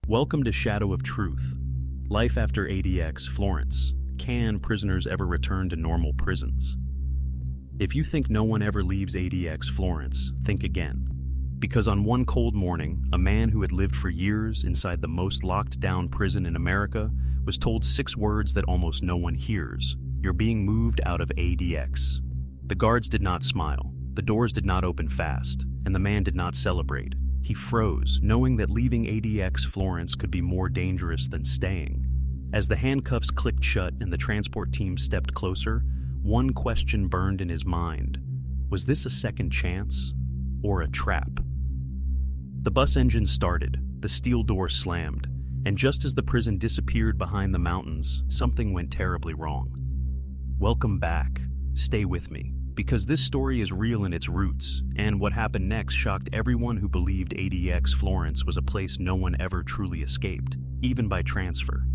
Welcome to Shadow of Truth. Life after ADX Florence. Can prisoners ever return to normal prisons? If you think no one ever leaves ADX Florence, think again. Because on one cold morning, a man who had lived for years inside the most locked-down prison in America was told 6 words that almost no one hears. You're being moved out of ADX. The guards did not smile, the doors did not open fast, and the man did not celebrate. He froze, knowing that leaving ADX Florence could be more dangerous than staying. As the handcuffs clicked shut and the transport team stepped closer, one question burned in his mind. Was this a second chance or a trap? The bus engine started, the steel door slammed, and just as the prison disappeared behind the mountains, something went terribly wrong. Welcome back. Stay with me, because this story is real in its roots, and what happened next shocked everyone who believed ADX Florence was a place no one ever truly escaped, even by transfer.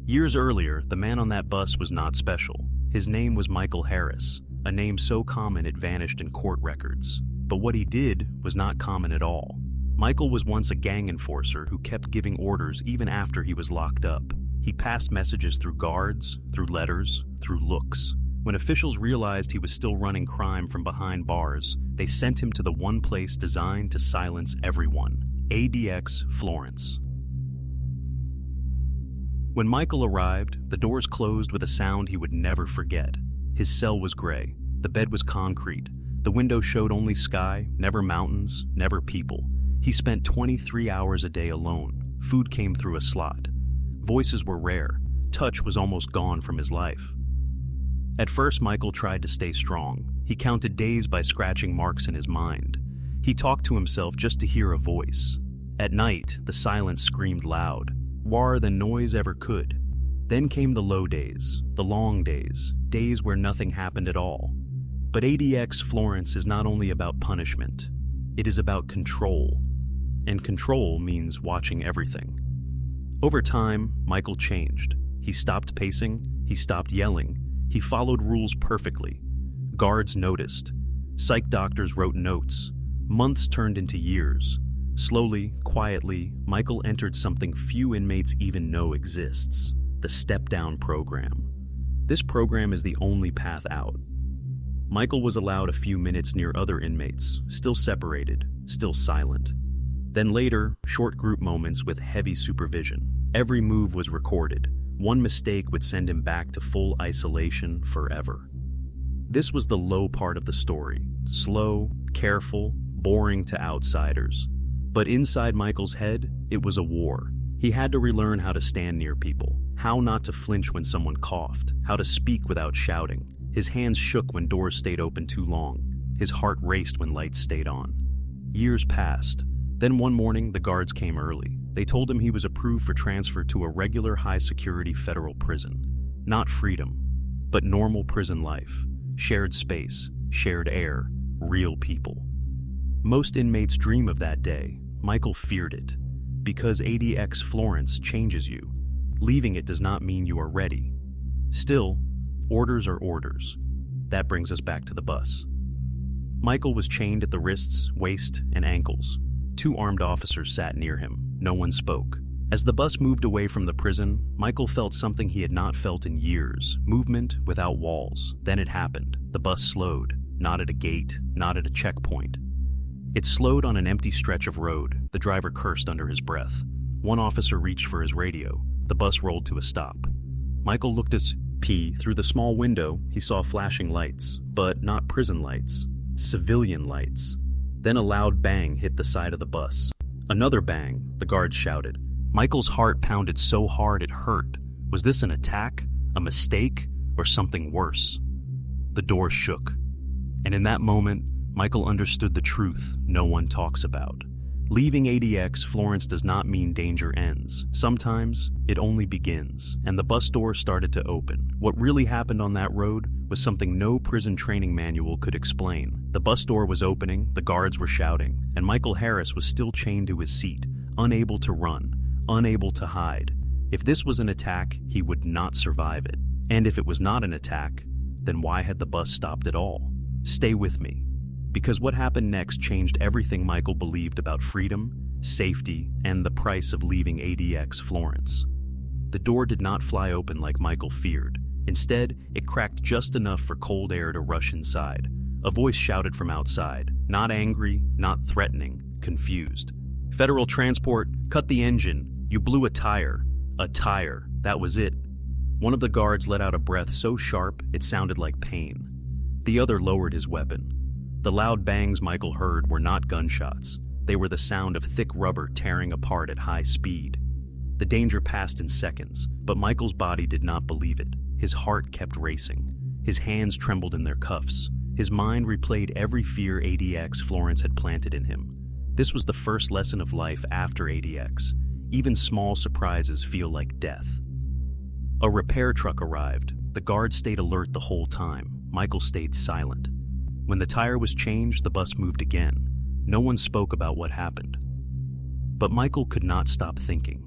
Years earlier, the man on that bus was not special. His name was Michael Harris, a name so common it vanished in court records. But what he did was not common at all. Michael was once a gang enforcer who kept giving orders even after he was locked up. He passed messages through guards, through letters, through looks. When officials realized he was still running crime from behind bars, they sent him to the one place designed to silence everyone, ADX Florence. When Michael arrived, the doors closed with a sound he would never forget. His cell was gray, the bed was concrete, the window showed only sky, never mountains, never people. He spent 23 hours a day alone. Food came through a slot. Voices were rare. Touch was almost gone from his life. At first, Michael tried to stay strong. He counted days by scratching marks in his mind. He talked to himself just to hear a voice. At night, the silence screamed loud, louder than noise ever could. Then came the low days, the long days, days where nothing happened at all. But ADX Florence is not only about punishment, it is about control. And control means watching everything. Over time, Michael changed. He stopped pacing, he stopped yelling, he followed rules perfectly. Guards noticed. Psych doctors wrote notes. Months turned into years. Slowly, quietly, Michael entered something few inmates even know exists: the step-down program. This program is the only path out. Michael was allowed a few minutes near other inmates, still separated, still silent. Then later, short group moments with heavy supervision. Every move was recorded. One mistake would send him back to full isolation forever. This was the low part of the story. Slow, careful, boring to outsiders. But inside Michael's head, it was a war. He had to relearn how to stand near people, how not to flinch when someone coughed, how to speak without shouting. His hands shook when doors stayed open too long. His heart raced when lights stayed on. Years passed. Then one morning, the guards came early. They told him he was approved for transfer to a regular high-security federal prison. Not freedom, but normal prison life. Shared space, shared air, real people. Most inmates dream of that day. Michael feared it. Because ADX Florence changes you. Leaving it does not mean you are ready. Still, orders are orders. That brings us back to the bus. Michael was chained at the wrists, waist, and ankles. 2 armed officers sat near him. No one spoke. As the bus moved away from the prison, Michael felt something he had not felt in years. Movement without walls. Then it happened. The bus slowed. Not at a gate, not at a checkpoint. It slowed on an empty stretch of road. The driver cursed under his breath. One officer reached for his radio. The bus rolled to a stop. Michael looked at P. Through the small window, he saw flashing lights, but not prison lights. Civilian lights. Then a loud bang hit the side of the bus. Another bang, the guards shouted. Michael's heart pounded so hard it hurt. Was this an attack, a mistake, or something worse? The door shook. And in that moment, Michael understood the truth no one talks about. Leaving ADX Florence does not mean danger ends. Sometimes, it only begins, and the bus door started to open. What really happened on that road was something no prison training manual could explain. The bus door was opening, the guards were shouting, and Michael Harris was still chained to his seat, unable to run, unable to hide. If this was an attack, he would not survive it. And if it was not an attack, then why had the bus stopped at all? Stay with me. Because what happened next changed everything Michael believed about freedom, safety, and the price of leaving ADX Florence. The door did not fly open like Michael feared. Instead, it cracked just enough for cold air to rush inside. A voice shouted from outside, not angry, not threatening, confused. "Federal Transport, cut the engine. You blew a tire." A tire, that was it. One of the guards let out a breath so sharp it sounded like pain. The other lowered his weapon. The loud bangs Michael heard were not gunshots. They were the sound of thick rubber tearing apart at high speed. The danger passed in seconds, but Michael's body did not believe it. His heart kept racing. His hands trembled in their cuffs. His mind replayed every fear ADX Florence had planted in him. This was the first lesson of life after ADX. Even small surprises feel like death. A repair truck arrived. The guard stayed alert the whole time. Michael stayed silent. When the tire was changed, the bus moved again. No one spoke about what happened. But Michael could not stop thinking.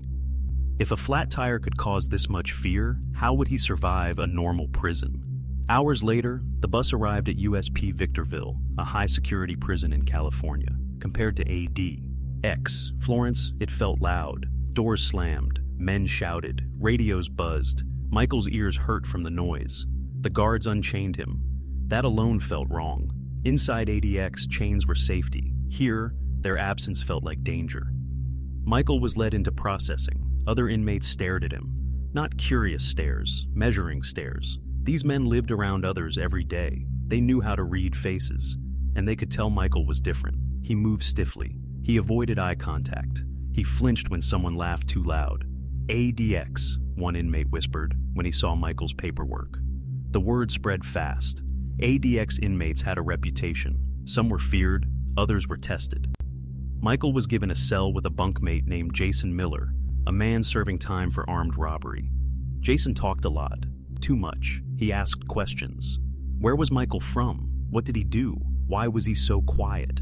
If a flat tire could cause this much fear, how would he survive a normal prison? Hours later, the bus arrived at USP Victorville, a high-security prison in California. Compared to ADX Florence, it felt loud. Doors slammed, men shouted, radios buzzed. Michael's ears hurt from the noise. The guards unchained him. That alone felt wrong. Inside ADX, chains were safety. Here, their absence felt like danger. Michael was led into processing. Other inmates stared at him. Not curious stares, measuring stares. These men lived around others every day. They knew how to read faces, and they could tell Michael was different. He moved stiffly. He avoided eye contact. He flinched when someone laughed too loud. ADX, one inmate whispered when he saw Michael's paperwork. The word spread fast. ADX inmates had a reputation. Some were feared, others were tested. Michael was given a cell with a bunkmate named Jason Miller, a man serving time for armed robbery. Jason talked a lot. Too much. He asked questions. Where was Michael from? What did he do? Why was he so quiet?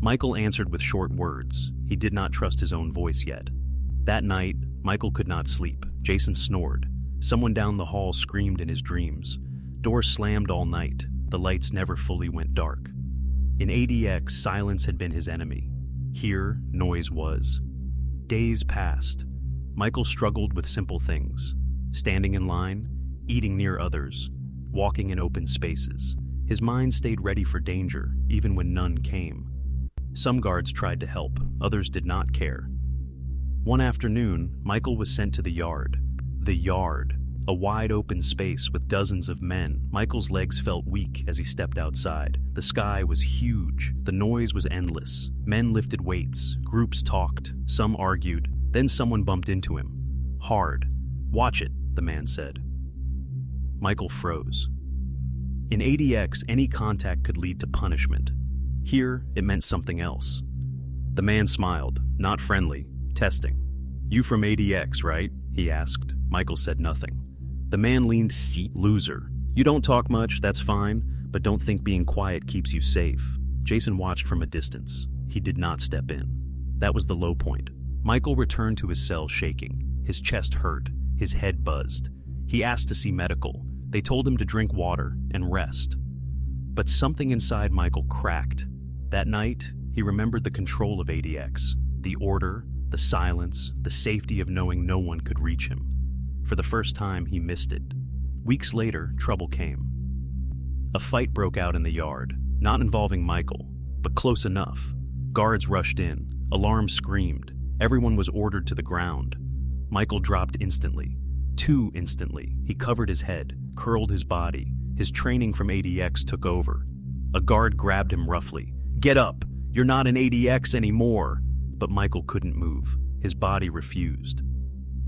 Michael answered with short words. He did not trust his own voice yet. That night, Michael could not sleep. Jason snored. Someone down the hall screamed in his dreams. Doors slammed all night. The lights never fully went dark. In ADX, silence had been his enemy. Here, noise was. Days passed. Michael struggled with simple things. Standing in line, eating near others, walking in open spaces. His mind stayed ready for danger, even when none came. Some guards tried to help, others did not care. One afternoon, Michael was sent to the yard. The yard, a wide open space with dozens of men. Michael's legs felt weak as he stepped outside. The sky was huge. The noise was endless. Men lifted weights. Groups talked. Some argued. Then someone bumped into him. Hard. "Watch it," the man said. Michael froze. In ADX, any contact could lead to punishment. Here, it meant something else. The man smiled, not friendly, testing. "You from ADX, right?" he asked. Michael said nothing. The man leaned, "Loser. You don't talk much, that's fine, but don't think being quiet keeps you safe." Jason watched from a distance. He did not step in. That was the low point. Michael returned to his cell shaking. His chest hurt. His head buzzed. He asked to see medical. They told him to drink water and rest. But something inside Michael cracked. That night, he remembered the control of ADX, the order, the silence, the safety of knowing no one could reach him. For the first time, he missed it. Weeks later, trouble came. A fight broke out in the yard, not involving Michael, but close enough. Guards rushed in. Alarms screamed. Everyone was ordered to the ground. Michael dropped instantly. Too instantly. He covered his head, curled his body. His training from ADX took over. A guard grabbed him roughly. "Get up! You're not an ADX anymore!" But Michael couldn't move. His body refused.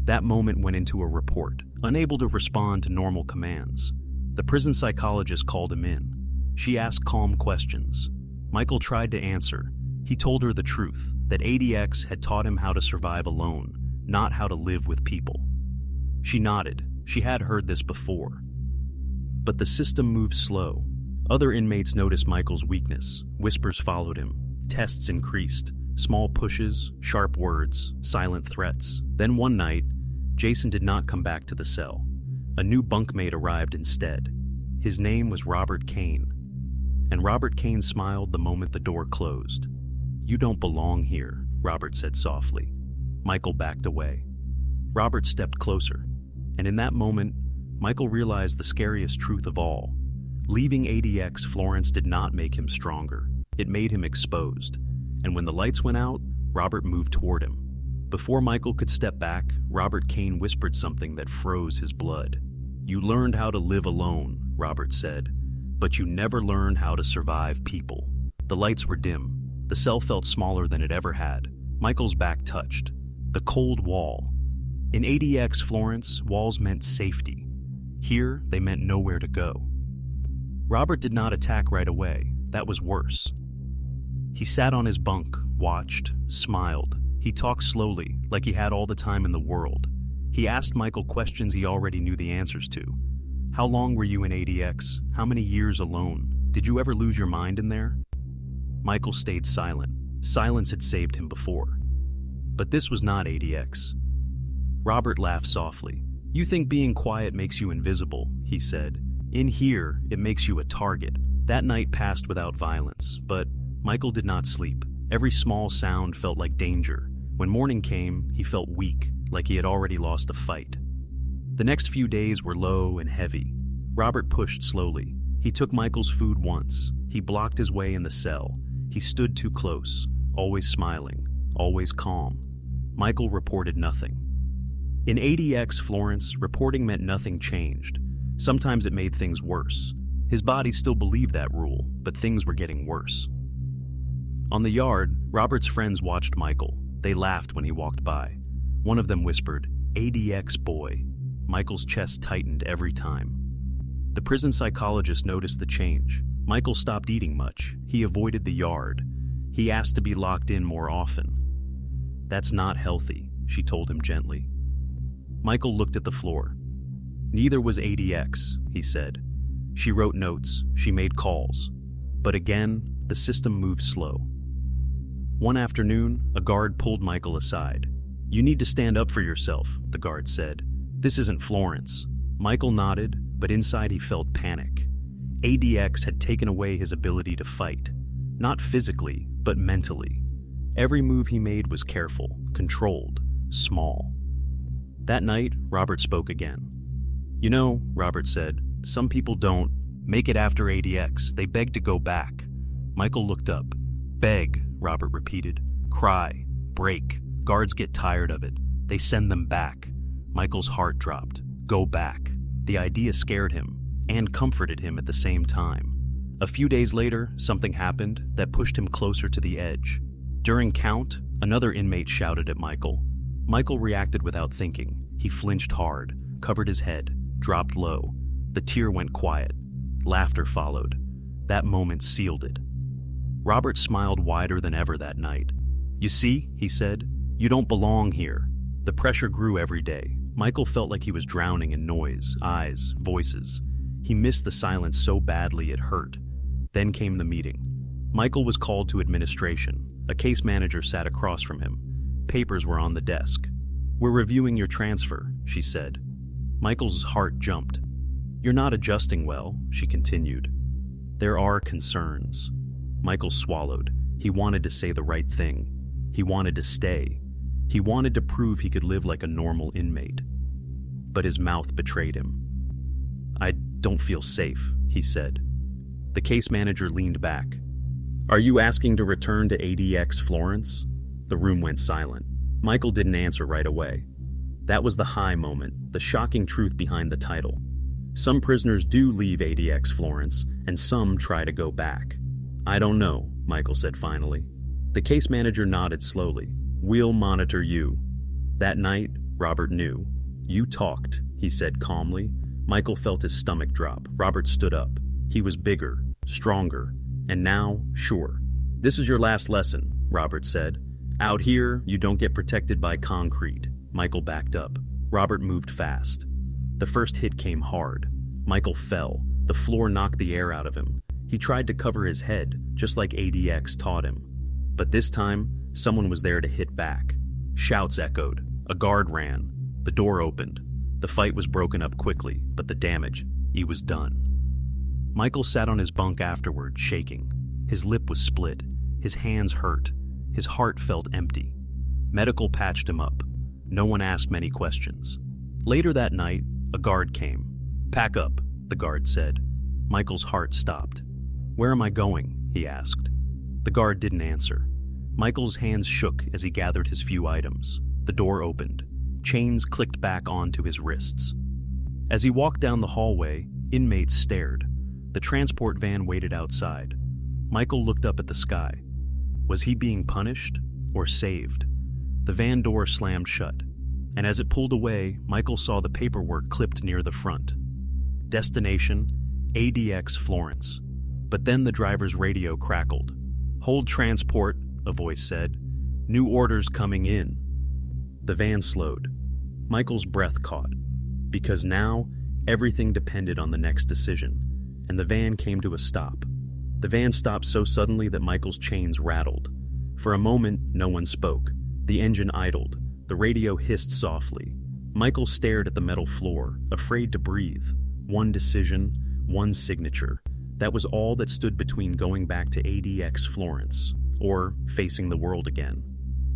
That moment went into a report, unable to respond to normal commands. The prison psychologist called him in. She asked calm questions. Michael tried to answer. He told her the truth, that ADX had taught him how to survive alone, not how to live with people. She nodded. She had heard this before. But the system moved slow. Other inmates noticed Michael's weakness. Whispers followed him. Tests increased. Small pushes, sharp words, silent threats. Then one night, Jason did not come back to the cell. A new bunkmate arrived instead. His name was Robert Kane. And Robert Kane smiled the moment the door closed. "You don't belong here," Robert said softly. Michael backed away. Robert stepped closer, and in that moment, Michael realized the scariest truth of all. Leaving ADX Florence did not make him stronger. It made him exposed. And when the lights went out, Robert moved toward him. Before Michael could step back, Robert Kane whispered something that froze his blood. "You learned how to live alone," Robert said, "but you never learned how to survive people." The lights were dim. The cell felt smaller than it ever had. Michael's back touched the cold wall. In ADX Florence, walls meant safety. Here, they meant nowhere to go. Robert did not attack right away. That was worse. He sat on his bunk, watched, smiled. He talked slowly, like he had all the time in the world. He asked Michael questions he already knew the answers to. How long were you in ADX? How many years alone? Did you ever lose your mind in there? Michael stayed silent. Silence had saved him before. But this was not ADX. Robert laughed softly. "You think being quiet makes you invisible," he said. "In here, it makes you a target." That night passed without violence, but Michael did not sleep. Every small sound felt like danger. When morning came, he felt weak, like he had already lost a fight. The next few days were low and heavy. Robert pushed slowly. He took Michael's food once. He blocked his way in the cell. He stood too close, always smiling, always calm. Michael reported nothing. In ADX Florence, reporting meant nothing changed. Sometimes it made things worse. His body still believed that rule, but things were getting worse. On the yard, Robert's friends watched Michael. They laughed when he walked by. One of them whispered, "ADX boy." Michael's chest tightened every time. The prison psychologist noticed the change. Michael stopped eating much. He avoided the yard. He asked to be locked in more often. "That's not healthy," she told him gently. Michael looked at the floor. "Neither was ADX," he said. She wrote notes. She made calls. But again, the system moved slow. One afternoon, a guard pulled Michael aside. "You need to stand up for yourself," the guard said. "This isn't Florence." Michael nodded, but inside he felt panic. ADX had taken away his ability to fight. Not physically, but mentally. Every move he made was careful, controlled, small. That night, Robert spoke again. "You know," Robert said, "some people don't make it after ADX. They beg to go back." Michael looked up. "Beg," Robert repeated. "Cry. Break. Guards get tired of it. They send them back." Michael's heart dropped. Go back. The idea scared him and comforted him at the same time. A few days later, something happened that pushed him closer to the edge. During count, another inmate shouted at Michael. Michael reacted without thinking. He flinched hard, covered his head, dropped low. The tear went quiet. Laughter followed. That moment sealed it. Robert smiled wider than ever that night. "You see," he said, "you don't belong here." The pressure grew every day. Michael felt like he was drowning in noise, eyes, voices. He missed the silence so badly it hurt. Then came the meeting. Michael was called to administration. A case manager sat across from him. Papers were on the desk. "We're reviewing your transfer," she said. Michael's heart jumped. "You're not adjusting well," she continued. "There are concerns." Michael swallowed. He wanted to say the right thing. He wanted to stay. He wanted to prove he could live like a normal inmate. But his mouth betrayed him. "I don't feel safe," he said. The case manager leaned back. "Are you asking to return to ADX Florence?" The room went silent. Michael didn't answer right away. That was the high moment, the shocking truth behind the title. Some prisoners do leave ADX Florence, and some try to go back. "I don't know," Michael said finally. The case manager nodded slowly. "We'll monitor you." That night, Robert knew. "You talked," he said calmly. Michael felt his stomach drop. Robert stood up. He was bigger, stronger, and now, sure. "This is your last lesson," Robert said. "Out here, you don't get protected by concrete." Michael backed up. Robert moved fast. The first hit came hard. Michael fell. The floor knocked the air out of him. He tried to cover his head, just like ADX taught him. But this time, someone was there to hit back. Shouts echoed. A guard ran. The door opened. The fight was broken up quickly, but the damage, he was done. Michael sat on his bunk afterward, shaking. His lip was split. His hands hurt. His heart felt empty. Medical patched him up. No one asked many questions. Later that night, a guard came. "Pack up," the guard said. Michael's heart stopped. "Where am I going?" he asked. The guard didn't answer. Michael's hands shook as he gathered his few items. The door opened. Chains clicked back onto his wrists. As he walked down the hallway, inmates stared. The transport van waited outside. Michael looked up at the sky. Was he being punished or saved? The van door slammed shut, and as it pulled away, Michael saw the paperwork clipped near the front. Destination, ADX Florence. But then the driver's radio crackled. "Hold transport," a voice said. "New orders coming in." The van slowed. Michael's breath caught, because now everything depended on the next decision, and the van came to a stop. The van stopped so suddenly that Michael's chains rattled. For a moment, no one spoke. The engine idled. The radio hissed softly. Michael stared at the metal floor, afraid to breathe. One decision, one signature. That was all that stood between going back to ADX Florence or facing the world again.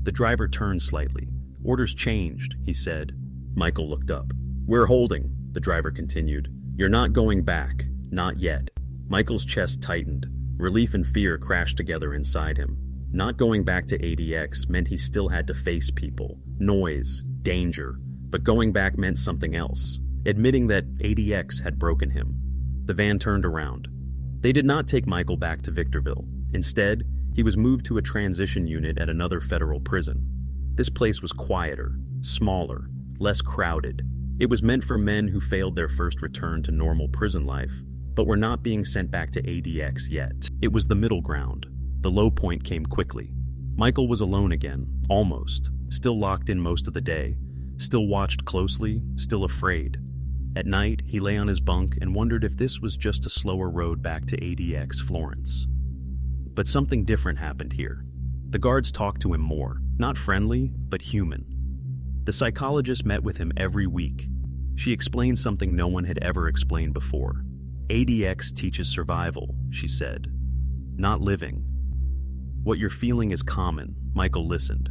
The driver turned slightly. "Orders changed," he said. Michael looked up. "We're holding," the driver continued. "You're not going back. Not yet." Michael's chest tightened. Relief and fear crashed together inside him. Not going back to ADX meant he still had to face people, noise, danger. But going back meant something else. Admitting that ADX had broken him. The van turned around. They did not take Michael back to Victorville. Instead, he was moved to a transition unit at another federal prison. This place was quieter, smaller, less crowded. It was meant for men who failed their first return to normal prison life, but were not being sent back to ADX yet. It was the middle ground. The low point came quickly. Michael was alone again, almost, still locked in most of the day, still watched closely, still afraid. At night, he lay on his bunk and wondered if this was just a slower road back to ADX Florence. But something different happened here. The guards talked to him more, not friendly, but human. The psychologist met with him every week. She explained something no one had ever explained before. ADX teaches survival, she said, not living. What you're feeling is common, Michael listened.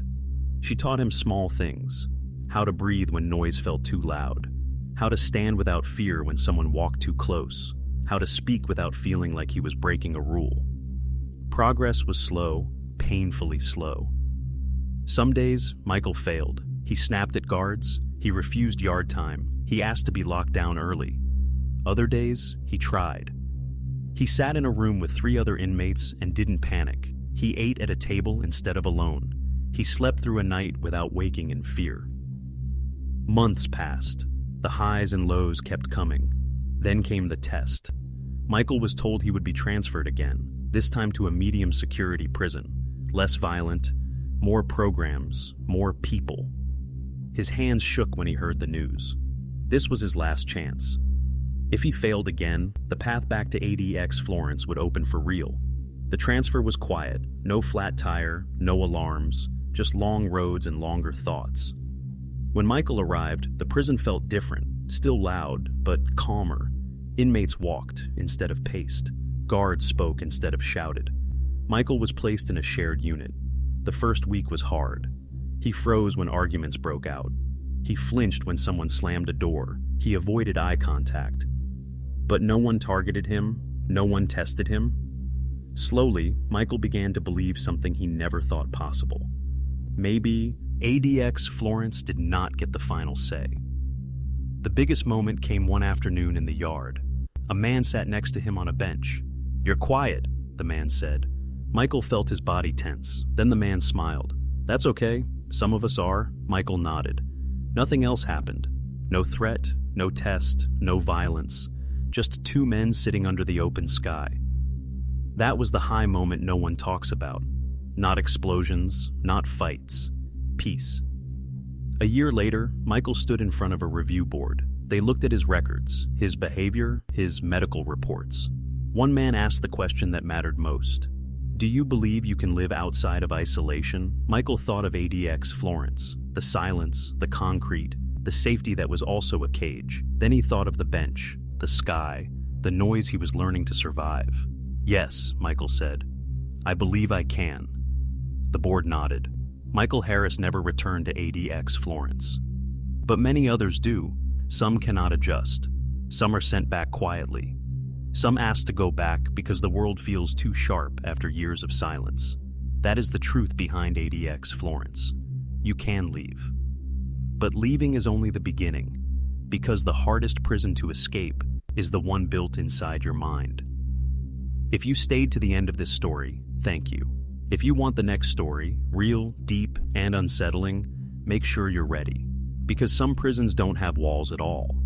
She taught him small things, how to breathe when noise felt too loud, how to stand without fear when someone walked too close, how to speak without feeling like he was breaking a rule. Progress was slow, painfully slow. Some days, Michael failed. He snapped at guards, he refused yard time, he asked to be locked down early. Other days, he tried. He sat in a room with 3 other inmates and didn't panic. He ate at a table instead of alone. He slept through a night without waking in fear. Months passed. The highs and lows kept coming. Then came the test. Michael was told he would be transferred again, this time to a medium security prison. Less violent, more programs, more people. His hands shook when he heard the news. This was his last chance. If he failed again, the path back to ADX Florence would open for real. The transfer was quiet, no flat tire, no alarms, just long roads and longer thoughts. When Michael arrived, the prison felt different, still loud, but calmer. Inmates walked instead of paced. Guards spoke instead of shouted. Michael was placed in a shared unit. The first week was hard. He froze when arguments broke out. He flinched when someone slammed a door. He avoided eye contact. But no one targeted him, no one tested him. Slowly, Michael began to believe something he never thought possible. Maybe ADX Florence did not get the final say. The biggest moment came one afternoon in the yard. A man sat next to him on a bench. "You're quiet," the man said. Michael felt his body tense. Then the man smiled. "That's okay. Some of us are." Michael nodded. Nothing else happened. No threat, no test, no violence. Just 2 men sitting under the open sky. That was the high moment no one talks about. Not explosions, not fights. Peace. A year later, Michael stood in front of a review board. They looked at his records, his behavior, his medical reports. One man asked the question that mattered most. "Do you believe you can live outside of isolation?" Michael thought of ADX Florence, the silence, the concrete, the safety that was also a cage. Then he thought of the bench, the sky, the noise he was learning to survive. "Yes," Michael said. "I believe I can." The board nodded. Michael Harris never returned to ADX Florence. But many others do. Some cannot adjust. Some are sent back quietly. Some ask to go back because the world feels too sharp after years of silence. That is the truth behind ADX Florence. You can leave. But leaving is only the beginning, because the hardest prison to escape is the one built inside your mind. If you stayed to the end of this story, thank you. If you want the next story, real, deep, and unsettling, make sure you're ready. Because some prisons don't have walls at all.